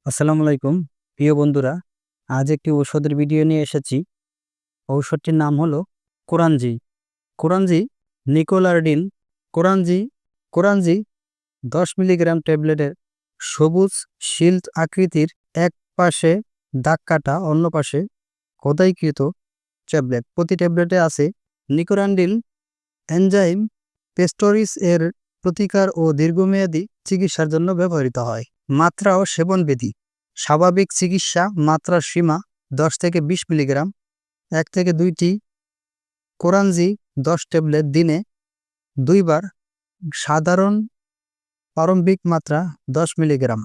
আসসালামু আলাইকুম প্রিয় বন্ধুরা। আজ একটি ঔষধের ভিডিও নিয়ে এসেছি। ঔষধটির নাম হলো কোরানজি। কোরানজি নিকোলার্ডিন। কোরানজি কোরানজি 10 মিলিগ্রাম ট্যাবলেটের সবুজ শিল্ড আকৃতির, এক পাশে দাগ কাটা, অন্য পাশে খোদাইকৃত ট্যাবলেট। প্রতি ট্যাবলেটে আছে নিকোরান্ডিল এনজাইম পেস্টোরিস এর প্রতিকার ও দীর্ঘমেয়াদী চিকিৎসার জন্য ব্যবহৃত হয়। মাত্রা ও সেবনবিধি: স্বাভাবিক চিকিৎসা মাত্রার সীমা 10 থেকে 20 মিলিগ্রাম। 1 থেকে 2টি কোরানজি 10 ট্যাবলেট দিনে 2 বার। সাধারণ প্রারম্ভিক মাত্রা 10 মিলিগ্রাম।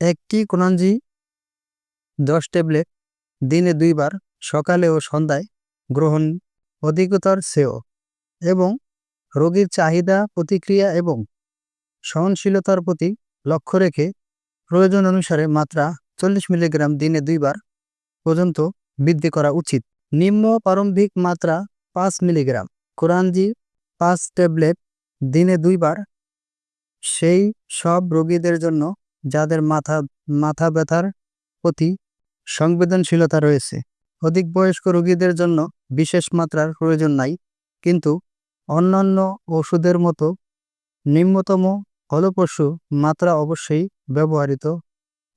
একটি কোরানজি 10 ট্যাবলেট দিনে 2 বার, সকালে ও সন্ধ্যায় গ্রহণ অধিকতর শ্রেয় এবং রোগীর চাহিদা, প্রতিক্রিয়া এবং সহনশীলতার প্রতি লক্ষ্য রেখে প্রয়োজন অনুসারে মাত্রা 40 মিলিগ্রাম দিনে 2 বার পর্যন্ত বৃদ্ধি করা উচিত। নিম্ন প্রারম্ভিক মাত্রা 5 মিলিগ্রাম। কোরানজি 5 ট্যাবলেট দিনে 2 বার সেই সব রোগীদের জন্য যাদের মাথা ব্যথার প্রতি সংবেদনশীলতা রয়েছে। অধিক বয়স্ক রোগীদের জন্য বিশেষ মাত্রার প্রয়োজন নাই, কিন্তু অন্যান্য ওষুধের মতো নিম্নতম ফলপ্রসূ মাত্রা অবশ্যই ব্যবহৃত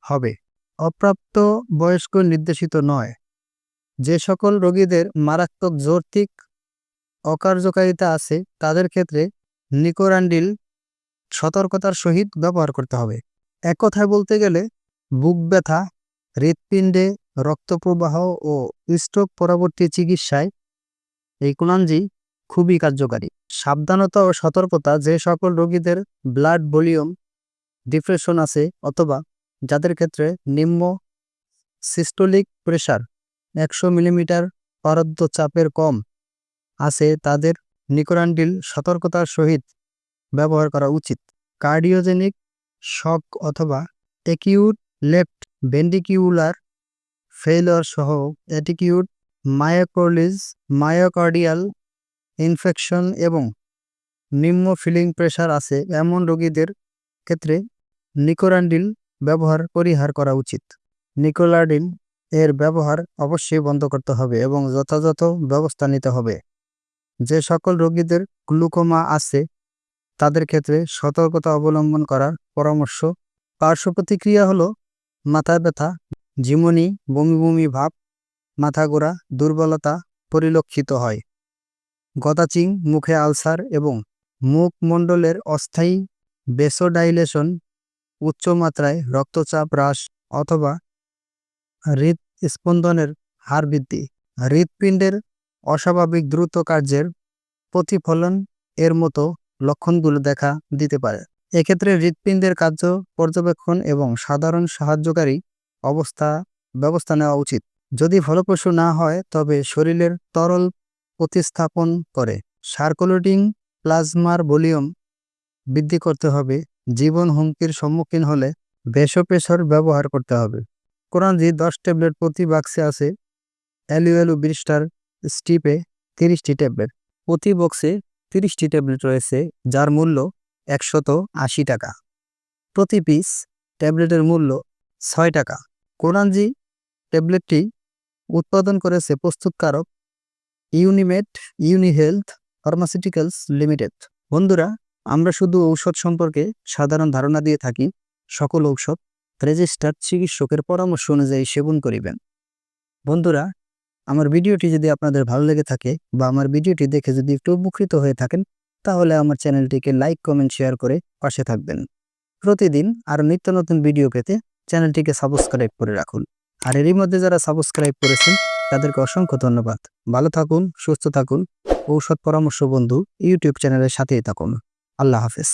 হবে। অপ্রাপ্ত বয়স্ক নির্দেশিত নয়। যে সকল রোগীদের মারাত্মক যৌক্তিক অকার্যকারিতা আছে তাদের ক্ষেত্রে নিকোরান্ডিল সতর্কতার সহিত ব্যবহার করতে হবে। এক কথায় বলতে গেলে বুক ব্যথা, হৃৎপিণ্ডে রক্তপ্রবাহ ও স্ট্রোক পরবর্তী চিকিৎসায় এই কোরানজি খুবই কার্যকারী। সাবধানতা ও সতর্কতা: যে সকল রোগীদের ব্লাড ভলিউম ডিপ্রেশন আছে অথবা যাদের ক্ষেত্রে নিম্ন সিস্টোলিক প্রেশার 100 মিলিমিটার পারদ চাপের কম আছে তাদের নিকোরান্ডিল সতর্কতার সহিত ব্যবহার করা উচিত। কার্ডিওজেনিক শক অথবা অ্যাকিউট লেফট ভেন্ট্রিকিউলার ফেইলিওর সহ অ্যাকিউট মায়োকার্ডিয়াল ইনফেকশন এবং নিম্ন ফিলিং প্রেশার আছে এমন রোগীদের ক্ষেত্রে নিকোরান্ডিল ব্যবহার পরিহার করা উচিত। নিকোলার্ডিন এর ব্যবহার অবশ্যই বন্ধ করতে হবে এবং যথাযথ ব্যবস্থা নিতে হবে। যে সকল রোগীদের গ্লুকোমা আছে তাদের ক্ষেত্রে সতর্কতা অবলম্বন করার পরামর্শ। পার্শ্ব প্রতিক্রিয়া হলো মাথা ব্যথা, ঝিমুনি, বমি বমি ভাব, মাথা ঘোরা, দুর্বলতা পরিলক্ষিত হয়। গদাচিং, মুখে আলসার এবং মুখমণ্ডলের অস্থায়ী ভেসোডাইলেশন, উচ্চমাত্রায় রক্তচাপ হ্রাস অথবা হৃদস্পন্দনের হার বৃদ্ধি, হৃৎপিণ্ডের অস্বাভাবিক দ্রুত কার্যের প্রতিফলন এর মতো লক্ষণগুলো দেখা দিতে পারে। এক্ষেত্রে হৃৎপিণ্ডের কার্য পর্যবেক্ষণ এবং সাধারণ সাহায্যকারী ব্যবস্থা নেওয়া উচিত। যদি ফলপ্রসূ না হয় তবে শরীরের তরল প্রতিস্থাপন করে সার্কুলেটিং প্লাজমার ভলিউম বৃদ্ধি করতে হবে। জীবন হুমকির সম্মুখীন হলে ভেসোপ্রেসর ব্যবহার করতে হবে। কোরানজি 10 ট্যাবলেট প্রতি বাক্সে আছে অ্যালুঅ্যালু ব্লিস্টার স্ট্রিপে 30টি ট্যাবলেট। প্রতি বক্সে 30টি ট্যাবলেট রয়েছে, যার মূল্য 180 টাকা। প্রতি পিস ট্যাবলেটের মূল্য 6 টাকা। কোরানজি ট্যাবলেটটি উৎপাদন করেছে প্রস্তুতকারক ইউনিমেড ইউনিহেলথ ফার্মাসিউটিক্যালস লিমিটেড। বন্ধুরা, আমরা শুধু ঔষধ সম্পর্কে সাধারণ ধারণা দিয়ে থাকি। সকল ঔষধ রেজিস্টার্ড চিকিৎসকের পরামর্শ অনুযায়ী সেবন করিবেন। বন্ধুরা, আমার ভিডিওটি যদি আপনাদের ভালো লেগে থাকে বা আমার ভিডিওটি দেখে যদি একটু উপকৃত হয়ে থাকেন, তাহলে আমার চ্যানেলটিকে লাইক, কমেন্ট, শেয়ার করে পাশে থাকবেন। প্রতিদিন আরও নিত্য নতুন ভিডিও পেতে চ্যানেলটিকে সাবস্ক্রাইব করে রাখুন। আর এরই মধ্যে যারা সাবস্ক্রাইব করেছেন তাদেরকে অসংখ্য ধন্যবাদ। ভালো থাকুন, সুস্থ থাকুন। ঔষধ পরামর্শ বন্ধু ইউটিউব চ্যানেলের সাথেই থাকুন। আল্লাহ হাফেজ।